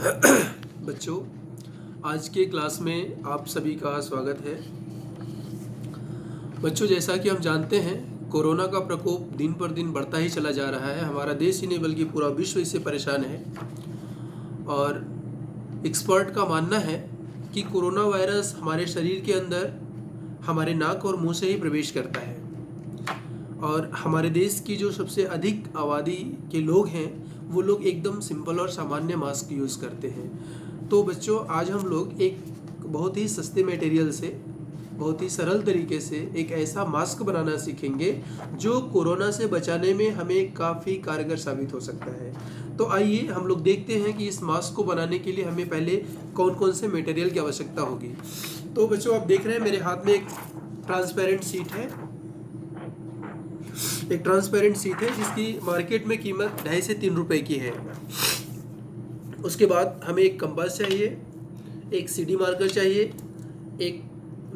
बच्चों, आज के क्लास में आप सभी का स्वागत है। बच्चों, जैसा कि हम जानते हैं, कोरोना का प्रकोप दिन पर दिन बढ़ता ही चला जा रहा है। हमारा देश ही नहीं बल्कि पूरा विश्व इससे परेशान है। और एक्सपर्ट का मानना है कि कोरोना वायरस हमारे शरीर के अंदर हमारे नाक और मुंह से ही प्रवेश करता है। और हमारे देश की जो सबसे अधिक आबादी के लोग हैं, वो लोग एकदम सिंपल और सामान्य मास्क यूज़ करते हैं। तो बच्चों, आज हम लोग एक बहुत ही सस्ते मटेरियल से, बहुत ही सरल तरीके से एक ऐसा मास्क बनाना सीखेंगे जो कोरोना से बचाने में हमें काफ़ी कारगर साबित हो सकता है। तो आइए हम लोग देखते हैं कि इस मास्क को बनाने के लिए हमें पहले कौन कौन से मटेरियल की आवश्यकता होगी। तो बच्चों, आप देख रहे हैं मेरे हाथ में एक ट्रांसपेरेंट शीट है। एक ट्रांसपेरेंट शीट है जिसकी मार्केट में कीमत 2.5 से 3 रुपए की है। उसके बाद हमें एक कंपास चाहिए, एक सीडी मार्कर चाहिए, एक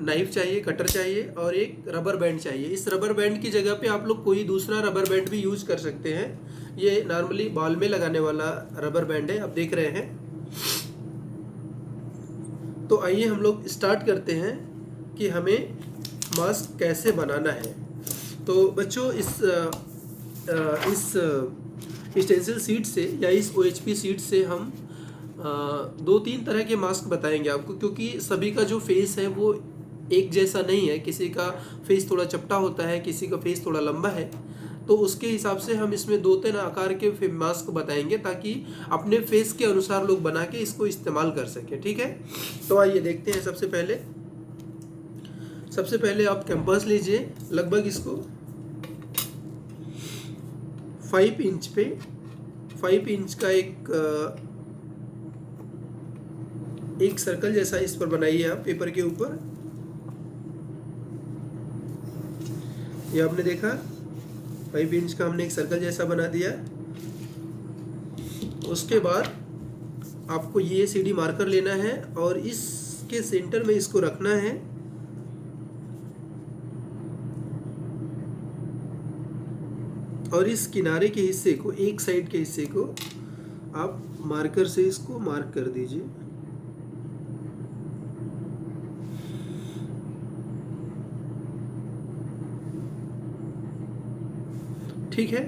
नाइफ चाहिए, कटर चाहिए और एक रबर बैंड चाहिए। इस रबर बैंड की जगह पे आप लोग कोई दूसरा रबर बैंड भी यूज कर सकते हैं। ये नॉर्मली बाल में लगाने वाला रबर बैंड है, आप देख रहे हैं। तो आइए हम लोग स्टार्ट करते हैं कि हमें मास्क कैसे बनाना है। तो बच्चों, इस स्टेंसिल सीट से या इस OHP सीट से हम 2-3 तरह के मास्क बताएंगे आपको, क्योंकि सभी का जो फेस है वो एक जैसा नहीं है। किसी का फेस थोड़ा चपटा होता है, किसी का फेस थोड़ा लंबा है। तो उसके हिसाब से हम इसमें 2-3 आकार के मास्क बताएंगे ताकि अपने फेस के अनुसार लोग बना के इसको इस्तेमाल कर सकें। ठीक है, तो आइए देखते हैं। सबसे पहले आप कैंपस लीजिए। लगभग इसको 5 इंच पे 5 इंच का एक सर्कल जैसा इस पर बनाइए आप पेपर के ऊपर। ये आपने देखा, 5 इंच का हमने एक सर्कल जैसा बना दिया। उसके बाद आपको ये सीडी मार्कर लेना है और इसके सेंटर में इसको रखना है। और इस किनारे के हिस्से को, एक साइड के हिस्से को आप मार्कर से इसको मार्क कर दीजिए। ठीक है,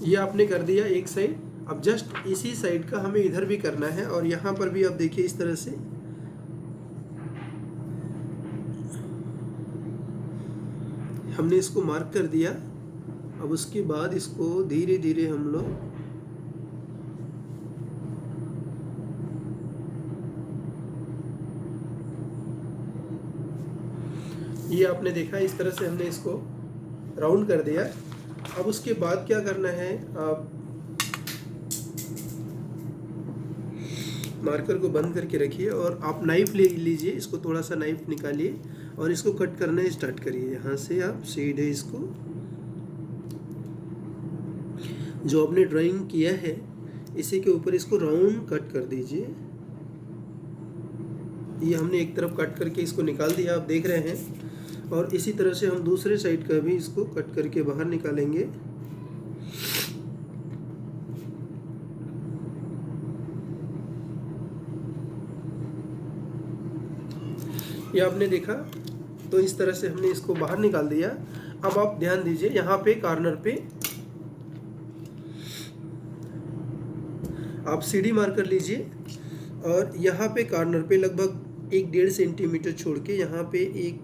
ये आपने कर दिया एक साइड। अब जस्ट इसी साइड का हमें इधर भी करना है और यहाँ पर भी आप देखिए इस तरह से हमने इसको मार्क कर दिया। अब उसके बाद इसको धीरे धीरे हम लोग ये आपने देखा, इस तरह से हमने इसको राउंड कर दिया। अब उसके बाद क्या करना है, आप मार्कर को बंद करके रखिए और आप नाइफ ले लीजिए। इसको थोड़ा सा नाइफ निकालिए और इसको कट करना स्टार्ट करिए। यहाँ से आप सीधे इसको जो आपने ड्राइंग किया है इसी के ऊपर इसको राउंड कट कर दीजिए। ये हमने एक तरफ कट करके इसको निकाल दिया, आप देख रहे हैं। और इसी तरह से हम दूसरे साइड का भी इसको कट करके बाहर निकालेंगे। ये आपने देखा, तो इस तरह से हमने इसको बाहर निकाल दिया। अब आप ध्यान दीजिए, यहाँ पे कॉर्नर पे आप सीडी मार्कर लीजिए और यहाँ पे कॉर्नर पे लगभग 1-1.5 सेंटीमीटर छोड़ के यहाँ पे एक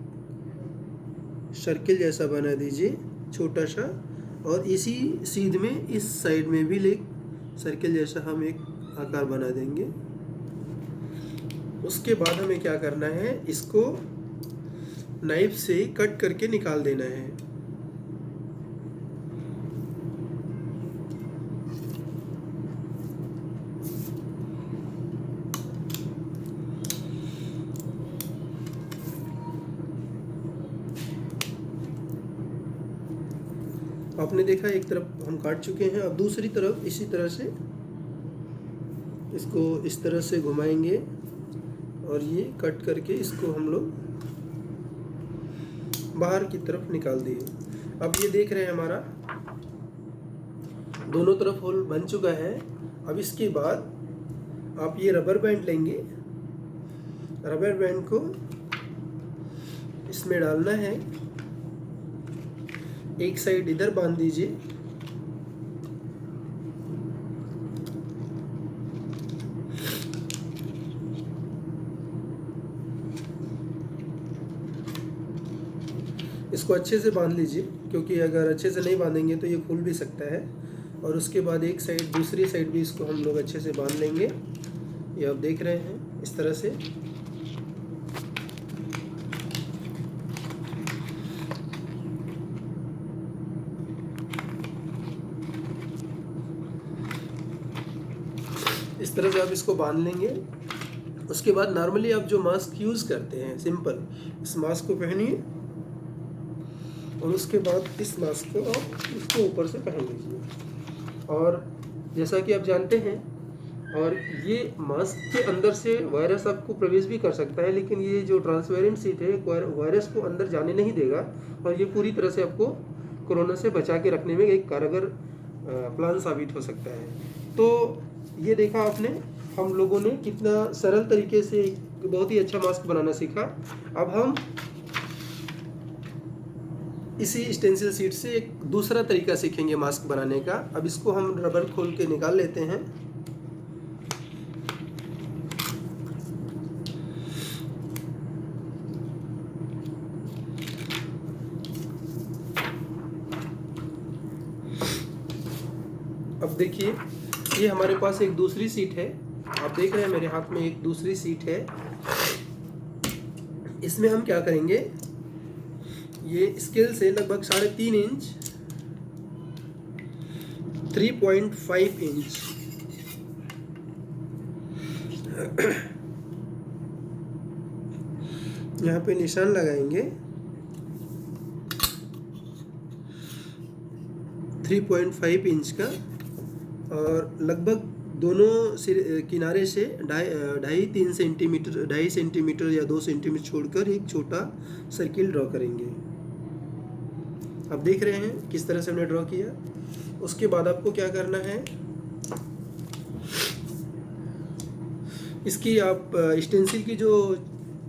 सर्किल जैसा बना दीजिए, छोटा सा। और इसी सीध में इस साइड में भी एक सर्किल जैसा हम एक आकार बना देंगे। उसके बाद हमें क्या करना है, इसको नाइफ से कट करके निकाल देना है। आपने देखा, एक तरफ हम काट चुके हैं। अब दूसरी तरफ इसी तरह से इसको इस तरह से घुमाएंगे और ये कट करके इसको हम लोग बाहर की तरफ निकाल दिए। अब ये देख रहे हैं हमारा दोनों तरफ होल बन चुका है। अब इसके बाद आप ये रबर बैंड लेंगे, रबर बैंड को इसमें डालना है, एक साइड इधर बांध दीजिए, इसको अच्छे से बांध लीजिए, क्योंकि अगर अच्छे से नहीं बांधेंगे तो ये खुल भी सकता है। और उसके बाद एक साइड, दूसरी साइड भी इसको हम लोग अच्छे से बांध लेंगे। ये आप देख रहे हैं इस तरह से। इस तरह से आप इसको बांध लेंगे। उसके बाद नॉर्मली आप जो मास्क यूज़ करते हैं सिंपल, इस मास्क को पहनिए और उसके बाद इस मास्क को आप इसके ऊपर से पहन लीजिए। और जैसा कि आप जानते हैं, और ये मास्क के अंदर से वायरस आपको प्रवेश भी कर सकता है, लेकिन ये जो ट्रांसपेरेंट शीट है वायरस को अंदर जाने नहीं देगा, और ये पूरी तरह से आपको कोरोना से बचा के रखने में एक कारगर प्लान साबित हो सकता है। तो ये देखा आपने, हम लोगों ने कितना सरल तरीके से एक बहुत ही अच्छा मास्क बनाना सीखा। अब हम इसी स्टेंसिल शीट से एक दूसरा तरीका सीखेंगे मास्क बनाने का। अब इसको हम रबर खोल के निकाल लेते हैं। अब देखिए, ये हमारे पास एक दूसरी शीट है। आप देख रहे हैं मेरे हाथ में एक दूसरी शीट है। इसमें हम क्या करेंगे, ये स्केल से लगभग 3.5 इंच, 3.5 इंच यहाँ पे निशान लगाएंगे। 3.5 इंच का, और लगभग दोनों किनारे से 2.5-3 सेंटीमीटर, 2.5 सेंटीमीटर या 2 सेंटीमीटर छोड़कर एक छोटा सर्किल ड्रॉ करेंगे। आप देख रहे हैं किस तरह से हमने ड्रॉ किया। उसके बाद आपको क्या करना है, इसकी आप स्टेंसिल की जो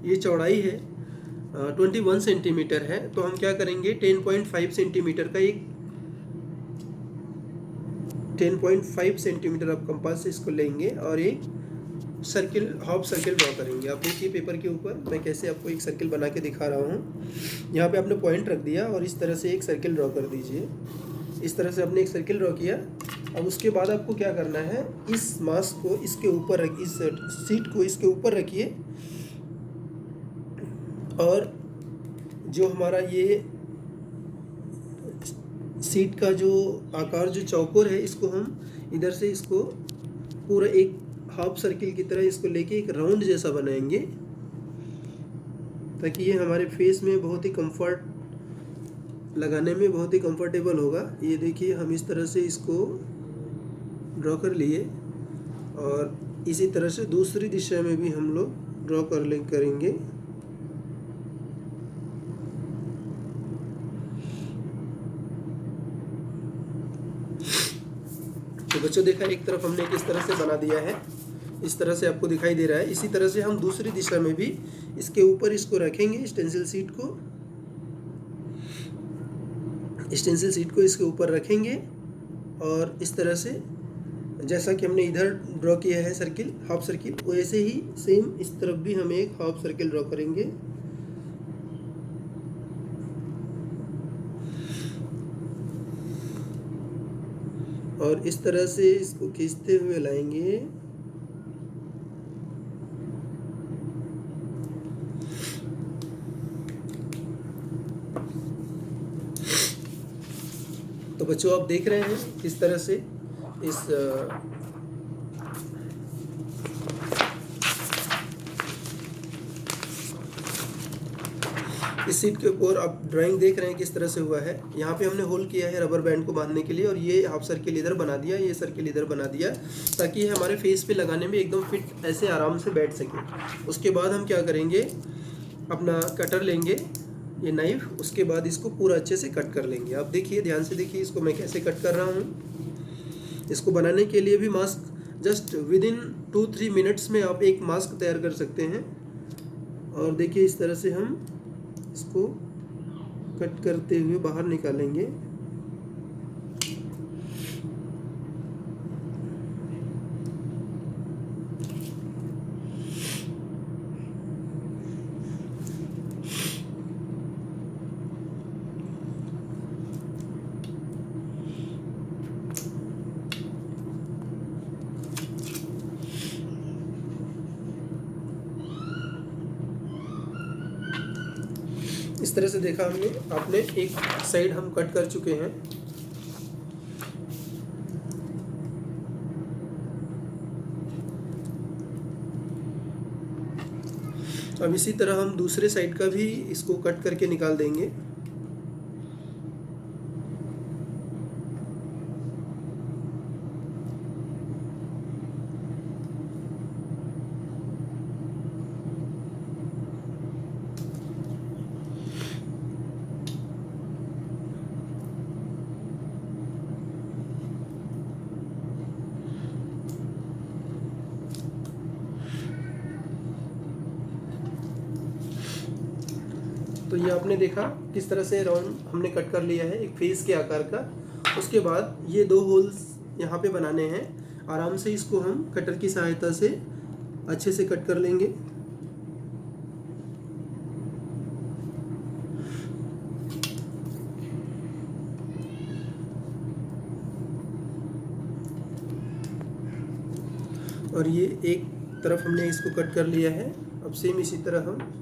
ये चौड़ाई है 21 सेंटीमीटर है, तो हम क्या करेंगे 10.5 सेंटीमीटर का एक 10.5 सेंटीमीटर आप कंपास से इसको लेंगे और एक सर्किल, हाफ सर्किल ड्रॉ करेंगे। आप देखिए पेपर के ऊपर मैं कैसे आपको एक सर्किल बना के दिखा रहा हूँ। यहाँ पे आपने पॉइंट रख दिया और इस तरह से एक सर्किल ड्रॉ कर दीजिए। इस तरह से आपने एक सर्किल ड्रॉ किया। अब उसके बाद आपको क्या करना है, इस मास्क को इसके ऊपर रख, इस सीट को इसके ऊपर रखिए, और जो हमारा ये सीट का जो आकार, जो चौकोर है, इसको हम इधर से इसको पूरा एक हाफ सर्किल की तरह इसको लेके एक राउंड जैसा बनाएंगे, ताकि ये हमारे फेस में बहुत ही कंफर्ट लगाने में बहुत ही कंफर्टेबल होगा। ये देखिए हम इस तरह से इसको ड्रॉ कर लिए, और इसी तरह से दूसरी दिशा में भी हम लोग ड्रॉ करेंगे। तो बच्चों देखा, एक तरफ हमने किस तरह से बना दिया है, इस तरह से आपको दिखाई दे रहा है। इसी तरह से हम दूसरी दिशा में भी इसके ऊपर इसको रखेंगे, स्टेंसिल सीट को, स्टेंसिल सीट को इसके ऊपर रखेंगे, और इस तरह से जैसा कि हमने इधर ड्रॉ किया है सर्किल, हाफ सर्किल, वैसे ही सेम इस तरफ भी हम एक हाफ सर्किल ड्रॉ करेंगे। और इस तरह से इसको खींचते हुए लाएंगे। तो बच्चों आप देख रहे हैं किस तरह से इस सीट के ऊपर आप ड्राइंग देख रहे हैं किस तरह से हुआ है। यहाँ पे हमने होल किया है रबर बैंड को बांधने के लिए, और ये हाफ सर्किल इधर बना दिया, ये सर्किल इधर बना दिया, ताकि ये हमारे फेस पे लगाने में एकदम फिट ऐसे आराम से बैठ सके। उसके बाद हम क्या करेंगे, अपना कटर लेंगे, ये नाइफ, उसके बाद इसको पूरा अच्छे से कट कर लेंगे। आप देखिए, ध्यान से देखिए इसको मैं कैसे कट कर रहा हूँ। इसको बनाने के लिए भी mask just with in 2-3 minutes में आप एक मास्क तैयार कर सकते हैं। और देखिए इस तरह से हम इसको कट करते हुए बाहर निकालेंगे। इस तरह से देखा हमने, आपने एक साइड हम कट कर चुके हैं। अब इसी तरह हम दूसरे साइड का भी इसको कट करके निकाल देंगे। तो ये आपने देखा किस तरह से राउंड हमने कट कर लिया है एक फेस के आकार का। उसके बाद ये 2 होल्स यहाँ पे बनाने हैं। आराम से इसको हम कटर की सहायता से अच्छे से कट कर लेंगे। और ये एक तरफ हमने इसको कट कर लिया है। अब सेम इसी तरह हम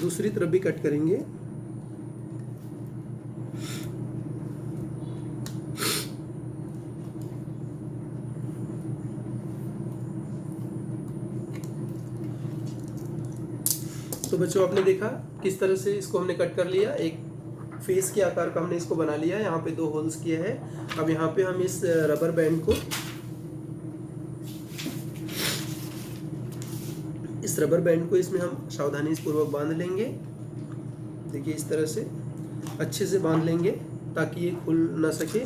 दूसरी तरफ भी कट करेंगे। तो बच्चों आपने देखा किस तरह से इसको हमने कट कर लिया। एक फेस के आकार का हमने इसको बना लिया। यहाँ पे 2 होल्स किए हैं। अब यहाँ पे हम इस रबर बैंड को, इस रबर बैंड को इसमें हम सावधानी पूर्वक बांध लेंगे। देखिए इस तरह से अच्छे से बांध लेंगे ताकि ये खुल ना सके।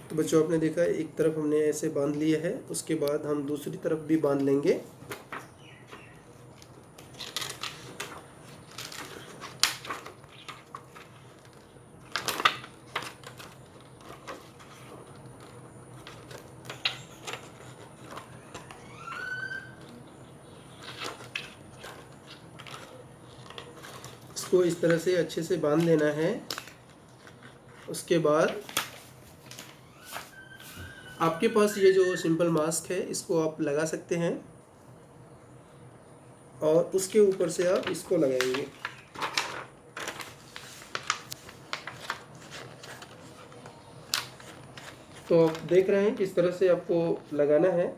तो बच्चों आपने देखा एक तरफ हमने ऐसे बांध लिया है। उसके बाद हम दूसरी तरफ भी बांध लेंगे। इसको इस तरह से अच्छे से बांध लेना है। उसके बाद आपके पास ये जो सिंपल मास्क है इसको आप लगा सकते हैं और उसके ऊपर से आप इसको लगाएंगे। तो आप देख रहे हैं किस तरह से आपको लगाना है।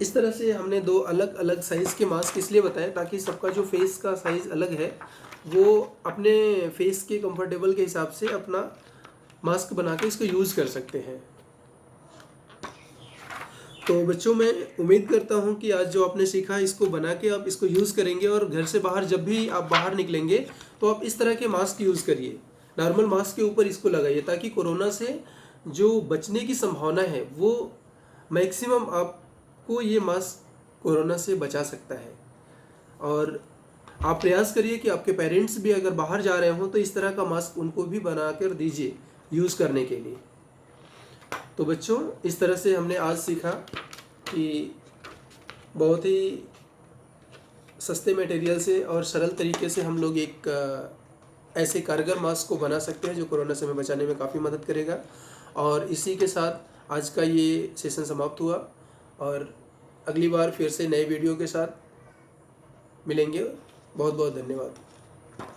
इस तरह से हमने 2 अलग अलग साइज़ के मास्क इसलिए बताए ताकि सबका जो फेस का साइज़ अलग है वो अपने फेस के कंफर्टेबल के हिसाब से अपना मास्क बना के इसको यूज़ कर सकते हैं। तो बच्चों मैं उम्मीद करता हूँ कि आज जो आपने सीखा इसको बना के आप इसको यूज़ करेंगे और घर से बाहर जब भी आप बाहर निकलेंगे तो आप इस तरह के मास्क यूज़ करिए। नॉर्मल मास्क के ऊपर इसको लगाइए ताकि कोरोना से जो बचने की संभावना है वो मैक्सिमम आपको ये मास्क कोरोना से बचा सकता है। और आप प्रयास करिए कि आपके पेरेंट्स भी अगर बाहर जा रहे हों तो इस तरह का मास्क उनको भी बना कर दीजिए यूज़ करने के लिए। तो बच्चों इस तरह से हमने आज सीखा कि बहुत ही सस्ते मटेरियल से और सरल तरीके से हम लोग एक ऐसे कारगर मास्क को बना सकते हैं जो कोरोना से हमें बचाने में काफ़ी मदद करेगा। और इसी के साथ आज का ये सेशन समाप्त हुआ और अगली बार फिर से नए वीडियो के साथ मिलेंगे। बहुत बहुत धन्यवाद।